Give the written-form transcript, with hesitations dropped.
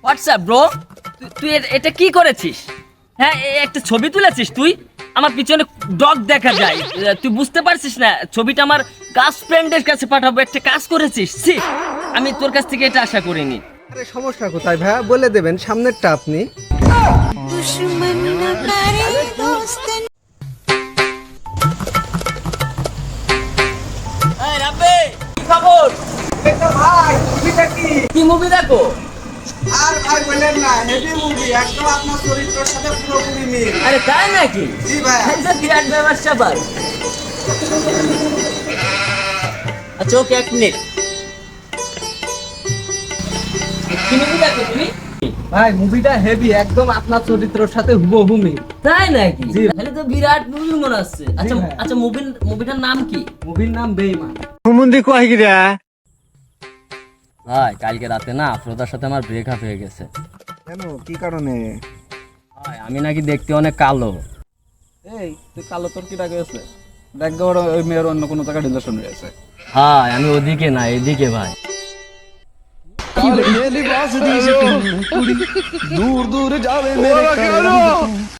WhatsApp bro, তুই এটা কি করেছিস? হ্যাঁ, একটা ছবি তুলেছিস তুই? আমার পিছনে ডগ দেখা যায়, তুই বুঝতে পারছিস না ছবিটা আমার গার্লফ্রেন্ডের কাছে পাঠাবো? একটা কাজ করেছিস, ছি! আমি তোর কাছ থেকে এটা আশা করিনি। আরে সমস্যা কোথায় ভাইয়া, বলে দেবেন সামনেরটা আপনি। এই রাব্বে, কি খবর? ভাই মুভিটা কি? কি মুভি দেখো? আর ভাই বলেন না, হেভি মুভি, একদম আপনার চরিত্রের সাথে পুরোপুরি মিল। আরে তাই নাকি? জি ভাই। এটা বিরাট ব্যবসা ভাই। আচ্ছা ওকে, এক মিনিট। কি মুভি দেখো তুমি? ভাই মুভিটা হেভি, একদম আপনার চরিত্রের সাথে হুবহু মিল। তাই নাকি? জি। তাহলে তো বিরাট মুভি মনে হচ্ছে। আচ্ছা ভাই। আচ্ছা, মুভিটার নাম কি? মুভির নাম বেঈমান। ভাই কালকে রাতে না আফরোজার সাথে আমার ব্রেকআপ হয়ে গেছে। কেন, কি কারণে? ভাই আমি নাকি দেখতে অনেক কালো। এই তুই কালো তোর কি রাগে আছে? দেখ গো, ওই মেয়ের অন্য কোনো জায়গায় রিলেশন রয়েছে। হ্যাঁ আমি ওদিকে না এদিকে ভাই। দূর দূর যাবে মেরে